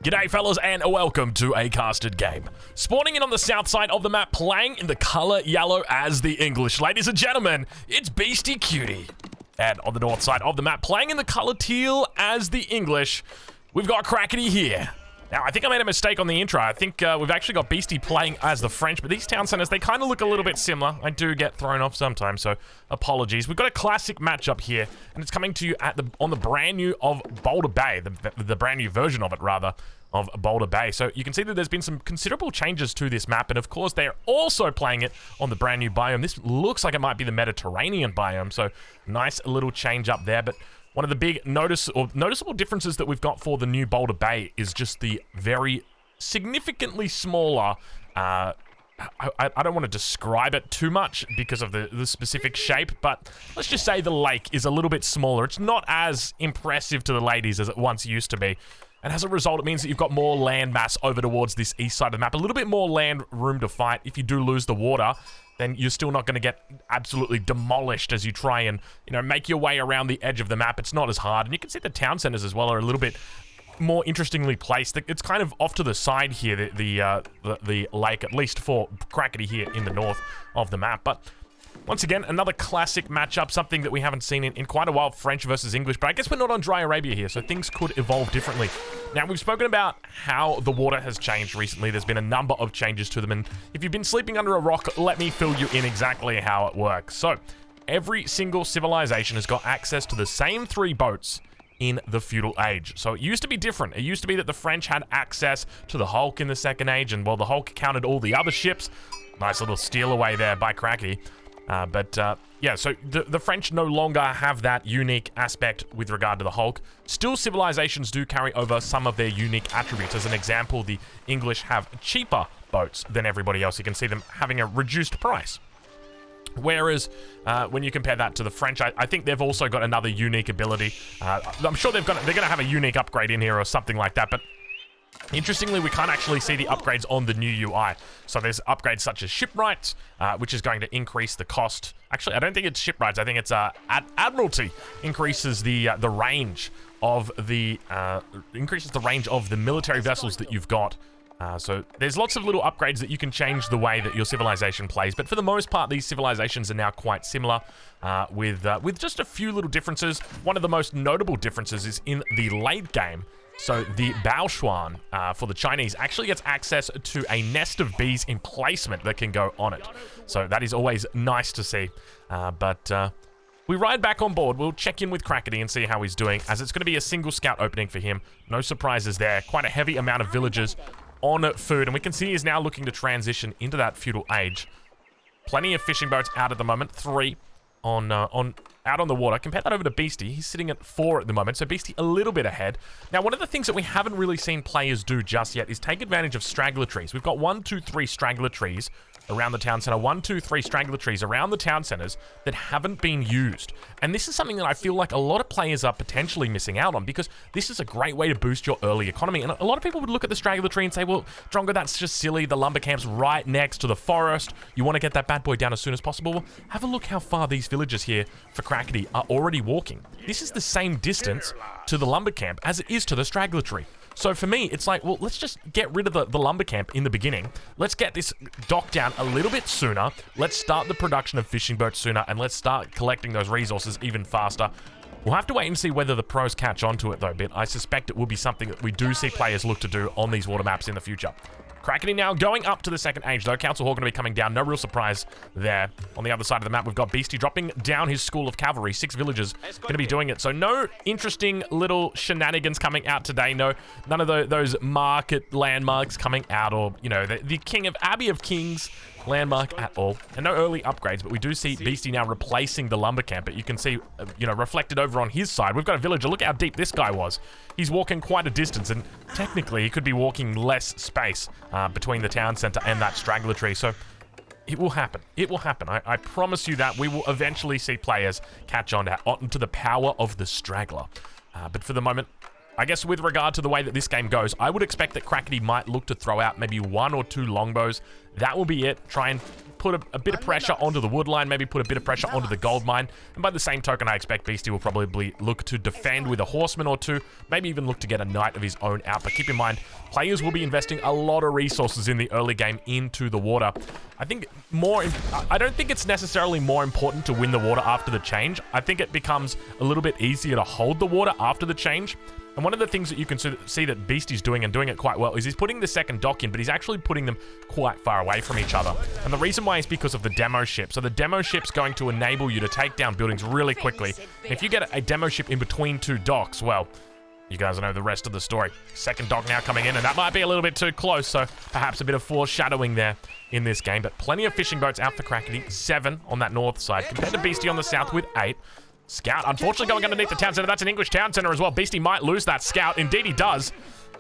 G'day fellas and welcome to a casted game. Spawning in on the south side of the map, playing in the color yellow as the English. Ladies and gentlemen, it's Beastie Cutie. And on the north side of the map, playing in the color teal as the English, we've got Crackety here. Now, I think I made a mistake on the intro. I think we've actually got Beastie playing as the French, but these town centers, they kind of look a little bit similar. I do get thrown off sometimes, so apologies. We've got a classic matchup here, and it's coming to you on the brand new of Boulder Bay, the brand new version of it, rather, of Boulder Bay. So you can see that there's been some considerable changes to this map, and of course, they're also playing it on the brand new biome. This looks like it might be the Mediterranean biome, so nice little change up there, but one of the big noticeable differences that we've got for the new Boulder Bay is just the very significantly smaller, I don't want to describe it too much because of the specific shape, but let's just say the lake is a little bit smaller. It's not as impressive to the ladies as it once used to be. And as a result, it means that you've got more land mass over towards this east side of the map. A little bit more land room to fight. If you do lose the water, then you're still not going to get absolutely demolished as you try and, make your way around the edge of the map. It's not as hard. And you can see the town centers as well are a little bit more interestingly placed. It's kind of off to the side here, the lake, at least for Crackety here in the north of the map. But once again, another classic matchup, something that we haven't seen in quite a while, French versus English, but I guess we're not on dry Arabia here, so things could evolve differently. Now, we've spoken about how the water has changed recently. There's been a number of changes to them, and if you've been sleeping under a rock, let me fill you in exactly how it works. So, every single civilization has got access to the same 3 boats in the feudal age. So it used to be different. It used to be that the French had access to the Hulk in the Second Age, and well, the Hulk counted all the other ships. Nice little steal away there by Crackety. Yeah, so the French no longer have that unique aspect with regard to the Hulk. Still, civilizations do carry over some of their unique attributes. As an example, the English have cheaper boats than everybody else. You can see them having a reduced price. Whereas, when you compare that to the French, I think they've also got another unique ability. I'm sure they're going to have a unique upgrade in here or something like that, but interestingly, we can't actually see the upgrades on the new UI. So there's upgrades such as shipwrights, which is going to increase the cost. Actually, I don't think it's shipwrights. I think it's Admiralty increases the range of the military vessels that you've got. So there's lots of little upgrades that you can change the way that your civilization plays. But for the most part, these civilizations are now quite similar, with just a few little differences. One of the most notable differences is in the late game. So the Baoshuan for the Chinese actually gets access to a nest of bees emplacement that can go on it. So that is always nice to see. We ride back on board. We'll check in with Crackety and see how he's doing, as it's going to be a single scout opening for him. No surprises there. Quite a heavy amount of villagers on food, and we can see he's now looking to transition into that feudal age. Plenty of fishing boats out at the moment. 3 out on the water. Compare that over to Beastie. He's sitting at 4 at the moment, so Beastie a little bit ahead. Now, one of the things that we haven't really seen players do just yet is take advantage of straggler trees. We've got 1, 2, 3 straggler trees around the town center. 1, 2, 3 straggler trees around the town centers that haven't been used. And this is something that I feel like a lot of players are potentially missing out on, because this is a great way to boost your early economy. And a lot of people would look at the straggler tree and say, well, Drongo, that's just silly. The lumber camp's right next to the forest. You want to get that bad boy down as soon as possible. Well, have a look how far these villagers here for Crackety are already walking. This is the same distance to the lumber camp as it is to the straggler tree. So for me, it's like, well, let's just get rid of the lumber camp in the beginning. Let's get this dock down a little bit sooner. Let's start the production of fishing boats sooner, and let's start collecting those resources even faster. We'll have to wait and see whether the pros catch on to it, though, but I suspect it will be something that we do see players look to do on these water maps in the future. Crackety now going up to the second age, though. Council Hawk going to be coming down. No real surprise there. On the other side of the map, we've got Beastie dropping down his school of cavalry. 6 villagers going to be doing it. So no interesting little shenanigans coming out today. No, none of those market landmarks coming out, or, the King of Abbey of Kings landmark at all. And no early upgrades, but we do see Beastie now replacing the lumber camp. But you can see, reflected over on his side. We've got a villager. Look how deep this guy was. He's walking quite a distance, and technically he could be walking less space between the town center and that straggler tree. So it will happen. It will happen. I promise you that we will eventually see players catch on to the power of the straggler. But for the moment, I guess with regard to the way that this game goes, I would expect that Crackety might look to throw out maybe 1 or 2 longbows. That will be it. Try and put a bit of pressure onto the wood line, maybe put a bit of pressure onto the gold mine. And by the same token, I expect Beastie will probably look to defend with a horseman or two, maybe even look to get a knight of his own out. But keep in mind, players will be investing a lot of resources in the early game into the water. I don't think it's necessarily more important to win the water after the change. I think it becomes a little bit easier to hold the water after the change. And one of the things that you can see that Beastie's doing, and doing it quite well, is he's putting the second dock in, but he's actually putting them quite far away from each other. And the reason why is because of the demo ship. So the demo ship's going to enable you to take down buildings really quickly. And if you get a demo ship in between two docks, well, you guys know the rest of the story. Second dock now coming in, and that might be a little bit too close, so perhaps a bit of foreshadowing there in this game. But plenty of fishing boats out for Crackety. 7 on that north side, compared to Beastie on the south with 8. Scout, unfortunately, going underneath the town center. That's an English town center as well. Beastie might lose that scout. Indeed, he does.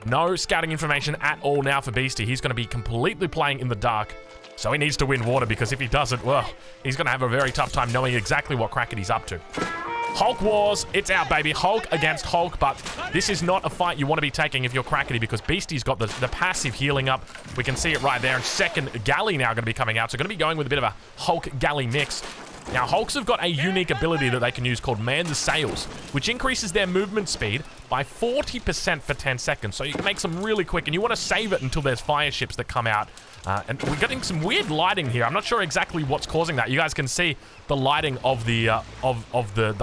No scouting information at all now for Beastie. He's going to be completely playing in the dark. So he needs to win water, because if he doesn't, well, he's going to have a very tough time knowing exactly what Crackety's up to. Hulk Wars, it's out, baby. Hulk against Hulk, but this is not a fight you want to be taking if you're Crackety, because Beastie's got the passive healing up. We can see it right there. And second galley now going to be coming out. So going to be going with a bit of a Hulk galley mix. Now, Hulks have got a unique ability that they can use called Man the Sails, which increases their movement speed by 40% for 10 seconds. So you can make them really quick, and you want to save it until there's fire ships that come out. And we're getting some weird lighting here. I'm not sure exactly what's causing that. You guys can see the lighting of the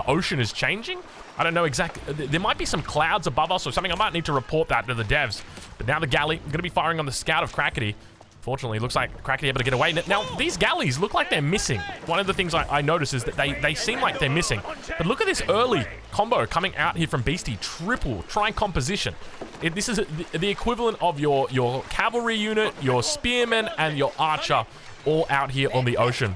ocean is changing. I don't know exactly. There might be some clouds above us or something. I might need to report that to the devs. But now the galley, going to be firing on the scout of Crackety. Fortunately, it looks like Crackety able to get away. Now, these galleys look like they're missing. One of the things I notice is that they seem like they're missing. But look at this early combo coming out here from Beastie. Triple composition. This is the equivalent of your cavalry unit, your spearman, and your archer all out here on the ocean.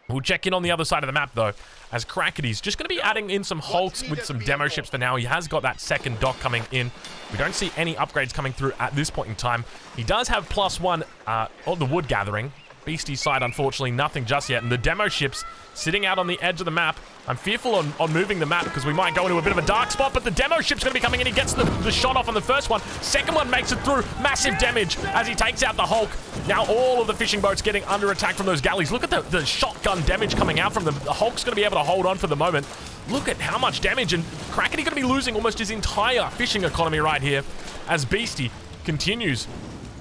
We'll check in on the other side of the map, though, as Crackety's just going to be adding in some Hulks with some demo ships for now. He has got that second dock coming in. We don't see any upgrades coming through at this point in time. He does have +1 on the wood gathering. Beastie's side, unfortunately, nothing just yet. And the demo ships sitting out on the edge of the map. I'm fearful on moving the map because we might go into a bit of a dark spot, but the demo ship's going to be coming in. He gets the shot off on the first one. Second one makes it through. Massive damage as he takes out the Hulk. Now all of the fishing boats getting under attack from those galleys. Look at the shotgun damage coming out from them. The Hulk's going to be able to hold on for the moment. Look at how much damage, and Crackety going to be losing almost his entire fishing economy right here as Beastie continues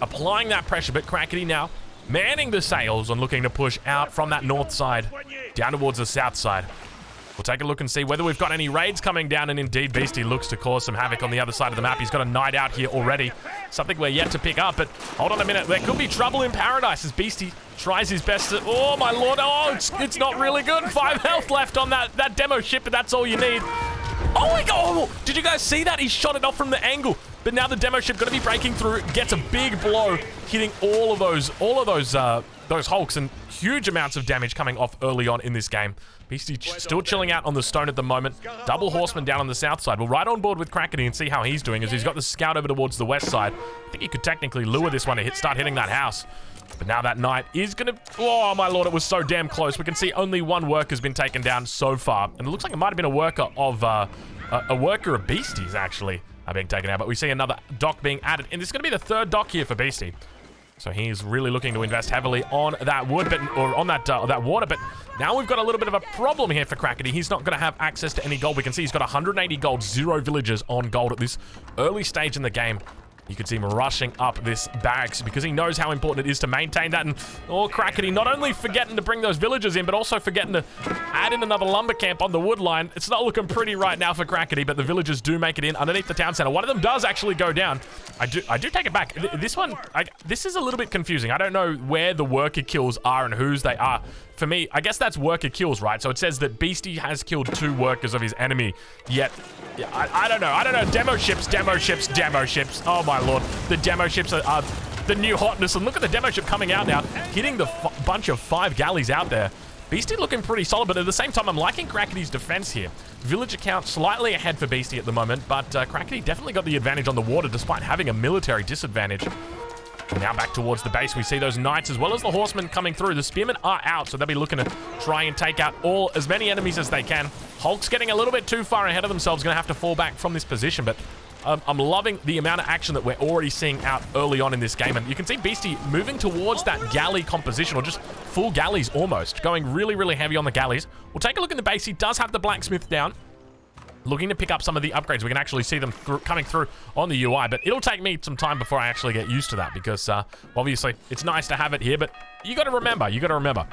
applying that pressure. But Crackety now manning the sails and looking to push out from that north side down towards the south side. We'll take a look and see whether we've got any raids coming down, and indeed Beastie looks to cause some havoc on the other side of the map. He's got a knight out here already, something we're yet to pick up, but hold on a minute. There could be trouble in paradise as Beastie tries his best to... Oh, my lord. Oh, it's not really good. 5 health left on that demo ship, but that's all you need. Oh my god! Did you guys see that? He shot it off from the angle. But now the demo ship going to be breaking through, gets a big blow, hitting all of those Hulks, and huge amounts of damage coming off early on in this game. Beastie still chilling out on the stone at the moment. Double horseman down on the south side. We're right on board with Crackety and see how he's doing, as he's got the scout over towards the west side. I think he could technically lure this one to start hitting that house. But now that knight is going to... Oh, my lord, it was so damn close. We can see only one worker has been taken down so far. And it looks like it might have been a worker of... a worker of Beastie's, actually, being taken out. But we see another dock being added. And this is going to be the third dock here for Beastie. So he's really looking to invest heavily on that wood, or on that water. But now we've got a little bit of a problem here for Crackety. He's not going to have access to any gold. We can see he's got 180 gold, 0 villagers on gold at this early stage in the game. You can see him rushing up this barracks because he knows how important it is to maintain that. And, oh, Crackety not only forgetting to bring those villagers in, but also forgetting to add in another lumber camp on the wood line. It's not looking pretty right now for Crackety, but the villagers do make it in underneath the town center. One of them does actually go down. I do take it back. This one, this is a little bit confusing. I don't know where the worker kills are and whose they are. For me, I guess that's worker kills, right? So it says that Beastie has killed 2 workers of his enemy, yet... Yeah, I don't know. Demo ships. Oh, my lord. The demo ships are the new hotness. And look at the demo ship coming out now, hitting the bunch of 5 galleys out there. Beastie looking pretty solid, but at the same time, I'm liking Crackety's defense here. Villager count slightly ahead for Beastie at the moment, but Crackety definitely got the advantage on the water despite having a military disadvantage. Now back towards the base, we see those knights as well as the horsemen coming through. The spearmen are out, so they'll be looking to try and take out as many enemies as they can. Hulk's getting a little bit too far ahead of themselves, going to have to fall back from this position, but I'm loving the amount of action that we're already seeing out early on in this game. And you can see Beastie moving towards that galley composition, or just full galleys almost, going really, really heavy on the galleys. We'll take a look in the base. He does have the blacksmith down, looking to pick up some of the upgrades. We can actually see them coming through on the UI, but it'll take me some time before I actually get used to that, because obviously it's nice to have it here, but you got to remember.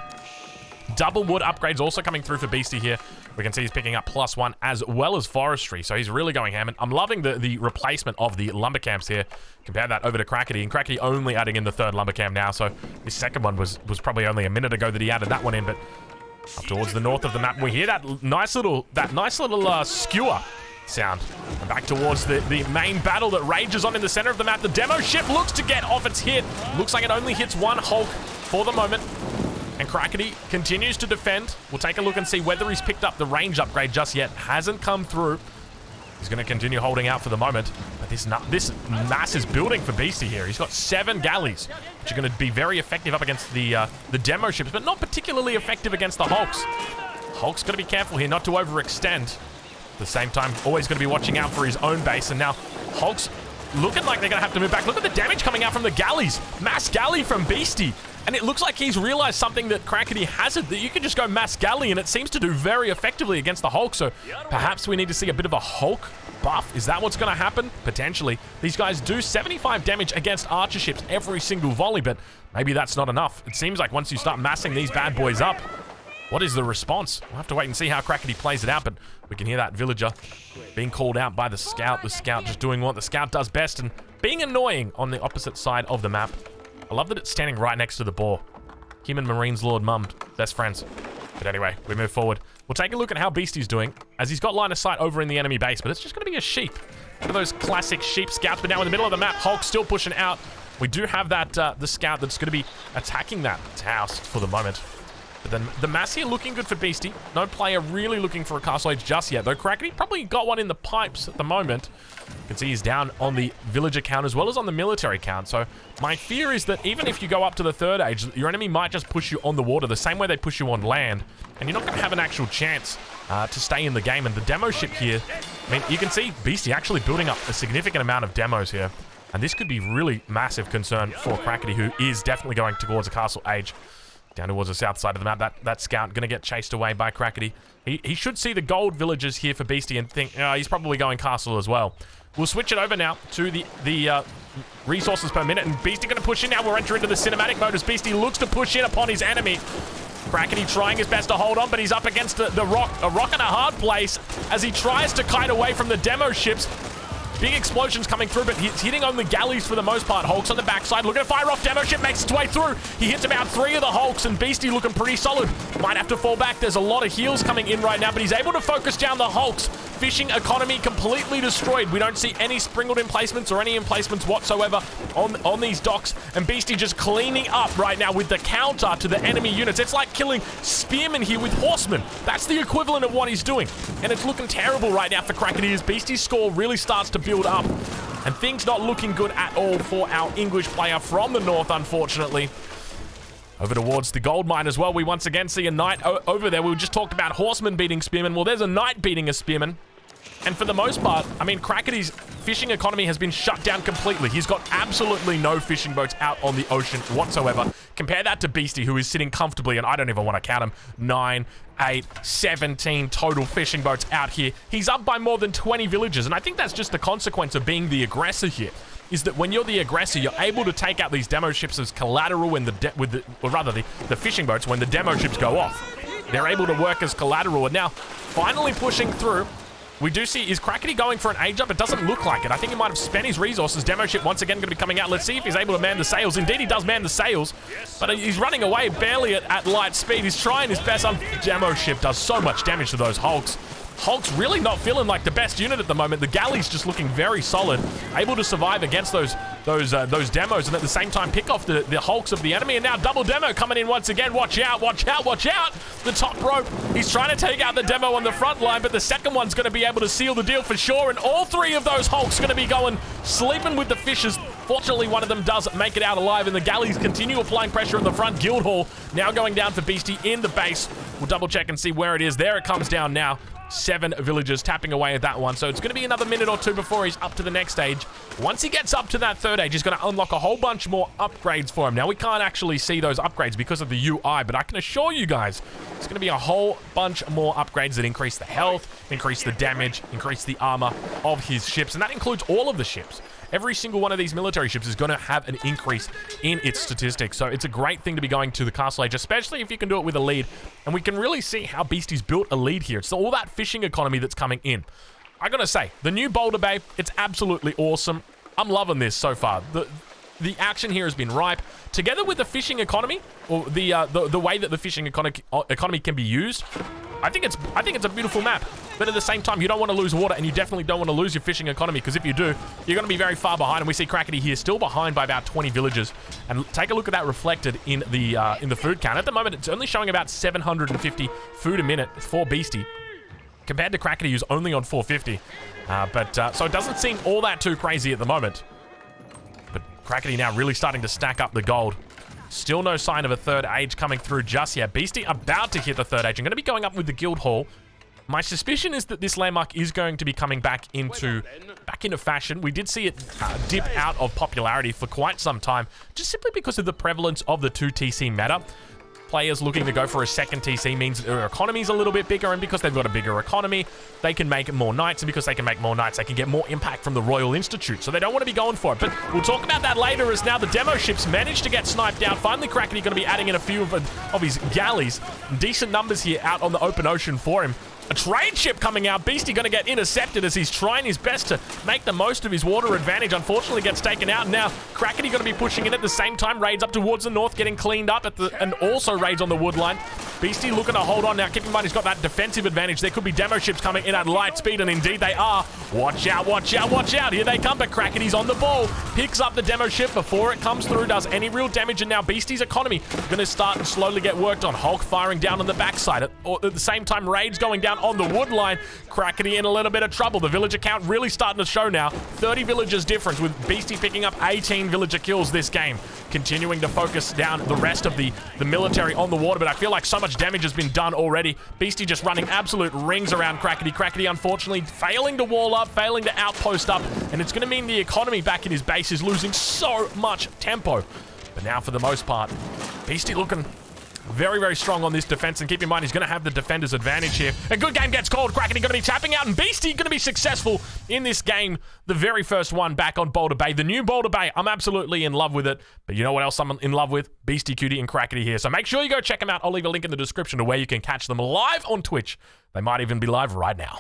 Double wood upgrades also coming through for Beastie here. We can see he's picking up +1 as well as forestry, so he's really going ham. And I'm loving the replacement of the lumber camps here. Compare that over to Crackety, and Crackety only adding in the 3rd lumber camp now, so this second one was probably only a minute ago that he added that one in. But up towards the north of the map, we hear that nice little skewer sound. And back towards the main battle that rages on in the center of the map. The demo ship looks to get off its hit. Looks like it only hits one Hulk for the moment. And Crackety continues to defend. We'll take a look and see whether he's picked up the range upgrade just yet. Hasn't come through. He's going to continue holding out for the moment. But this mass is building for Beastie here. He's got 7 galleys, which are going to be very effective up against the demo ships, but not particularly effective against the Hulks. Hulk's going to be careful here not to overextend. At the same time, always going to be watching out for his own base. And now Hulk's looking like they're going to have to move back. Look at the damage coming out from the galleys. Mass galley from Beastie. And it looks like he's realized something that Crackety hasn't, that you can just go mass galley, and it seems to do very effectively against the Hulk. So perhaps we need to see a bit of a Hulk buff. Is that what's going to happen? Potentially. These guys do 75 damage against archer ships every single volley, but maybe that's not enough. It seems like once you start massing these bad boys up, what is the response? We'll have to wait and see how Crackety plays it out, but we can hear that villager being called out by the scout. The scout just doing what the scout does best and being annoying on the opposite side of the map. I love that it's standing right next to the boar. Him and Marine's Lord Mum, best friends. But anyway, we move forward. We'll take a look at how Beastie's doing, as he's got line of sight over in the enemy base, but it's just going to be a sheep. One of those classic sheep scouts, but now in the middle of the map, Hulk still pushing out. We do have that the scout that's going to be attacking that house for the moment. But then the mass here looking good for Beastie. No player really looking for a castle age just yet, though Crackety probably got one in the pipes at the moment. You can see he's down on the villager count as well as on the military count. So my fear is that even if you go up to the 3rd age, your enemy might just push you on the water the same way they push you on land, and you're not going to have an actual chance to stay in the game. And the demo ship here, I mean, you can see Beastie actually building up a significant amount of demos here. And this could be really massive concern for Crackety, who is definitely going towards a castle age. Down towards the south side of the map, that scout going to get chased away by Crackety. He should see the gold villagers here for Beastie and think, he's probably going castle as well. We'll switch it over now to the resources per minute, and Beastie going to push in now. We'll enter into the cinematic mode as Beastie looks to push in upon his enemy. Crackety trying his best to hold on, but he's up against a rock and a hard place as he tries to kite away from the demo ships. Big explosions coming through, but he's hitting only galleys for the most part. Hulk's on the backside, looking to fire off. Demo ship makes its way through. He hits about 3 of the Hulks, and Beastie looking pretty solid. Might have to fall back. There's a lot of heals coming in right now, but he's able to focus down the Hulks. Fishing economy completely destroyed. We don't see any sprinkled emplacements or any emplacements whatsoever on these docks, and Beastie just cleaning up right now with the counter to the enemy units. It's like killing spearmen here with horsemen. That's the equivalent of what he's doing, and it's looking terrible right now for Crackety as Beastie's score really starts to build up, and things not looking good at all for our English player from the north, unfortunately. Over towards the gold mine as well, we once again see a knight over there. We just talked about horsemen beating spearmen. Well, there's a knight beating a spearman. And for the most part, I mean, Crackety's fishing economy has been shut down completely. He's got absolutely no fishing boats out on the ocean whatsoever. Compare that to Beastie, who is sitting comfortably, and I don't even want to count him, 9, 8, 17 total fishing boats out here. He's up by more than 20 villages, and I think that's just the consequence of being the aggressor here. Is that when you're the aggressor, you're able to take out these demo ships as collateral when the fishing boats when the demo ships go off. They're able to work as collateral, and now finally pushing through. We do see, is Crackety going for an age up? It doesn't look like it. I think he might have spent his resources. Demo ship once again going to be coming out. Let's see if he's able to man the sails. Indeed, he does man the sails, but he's running away barely at light speed. He's trying his best. Demo ship does so much damage to those Hulks. Hulk's really not feeling like the best unit at the moment. The galley's just looking very solid, able to survive against those demos, and at the same time pick off the Hulks of the enemy. And now double demo coming in once again. Watch out, watch out, watch out! The top rope. He's trying to take out the demo on the front line, but the second one's going to be able to seal the deal for sure. And all 3 of those Hulks going to be going sleeping with the fishes. Fortunately, one of them does make it out alive, and the galleys continue applying pressure in the front. Guildhall now going down for Beastie in the base. We'll double check and see where it is. There it comes down now. 7 villagers tapping away at that one. So it's going to be another minute or two before he's up to the next stage. Once he gets up to that third age, he's going to unlock a whole bunch more upgrades for him. Now, we can't actually see those upgrades because of the UI, but I can assure you guys, it's going to be a whole bunch more upgrades that increase the health, increase the damage, increase the armor of his ships, and that includes all of the ships. Every single one of these military ships is going to have an increase in its statistics. So it's a great thing to be going to the castle age, especially if you can do it with a lead. And we can really see how Beastie's built a lead here. It's all that fishing economy that's coming in. I gotta say, the new Boulder Bay, it's absolutely awesome. I'm loving this so far. The action here has been ripe. Together with the fishing economy, or the way that the fishing economy can be used, I think it's a beautiful map. But at the same time, you don't want to lose water, and you definitely don't want to lose your fishing economy, because if you do, you're going to be very far behind. And we see Crackety here still behind by about 20 villagers. And take a look at that reflected in the food count. At the moment, it's only showing about 750 food a minute for Beastie, compared to Crackety, who's only on 450. So it doesn't seem all that too crazy at the moment. But Crackety now really starting to stack up the gold. Still no sign of a third age coming through just yet. Beastie about to hit the third age. I'm going to be going up with the guild hall. My suspicion is that this landmark is going to be coming back into fashion. We did see it dip out of popularity for quite some time, just simply because of the prevalence of the 2 TC meta. Players looking to go for a second TC means their economy's a little bit bigger, and because they've got a bigger economy, they can make more knights, and because they can make more knights, they can get more impact from the Royal Institute, so they don't want to be going for it. But we'll talk about that later, as now the demo ships managed to get sniped out. Finally, Crackety going to be adding in a few of his galleys. Decent numbers here out on the open ocean for him. A trade ship coming out. Beastie going to get intercepted as he's trying his best to make the most of his water advantage. Unfortunately, gets taken out. Now, Crackety going to be pushing in at the same time. Raids up towards the north, getting cleaned up and also raids on the wood line. Beastie looking to hold on now. Keep in mind, he's got that defensive advantage. There could be demo ships coming in at light speed, and indeed they are. Watch out, watch out, watch out. Here they come, but Crackety's on the ball. Picks up the demo ship before it comes through, does any real damage, and now Beastie's economy going to start and slowly get worked on. Hulk firing down on the backside. At the same time, raids going down on the wood line. Crackety in a little bit of trouble. The villager count really starting to show now. 30 villagers difference, with Beastie picking up 18 villager kills this game. Continuing to focus down the rest of the military on the water, but I feel like so much damage has been done already. Beastie just running absolute rings around Crackety. Crackety, unfortunately, failing to wall up, failing to outpost up, and it's going to mean the economy back in his base is losing so much tempo. But now, for the most part, Beastie looking very, very strong on this defense, and keep in mind, he's going to have the defender's advantage here. A good game gets called. Crackety going to be tapping out, and Beastie going to be successful in this game. The very first one back on Boulder Bay. The new Boulder Bay, I'm absolutely in love with it. But you know what else I'm in love with? Beastie Cutie and Crackety here. So make sure you go check them out. I'll leave a link in the description to where you can catch them live on Twitch. They might even be live right now.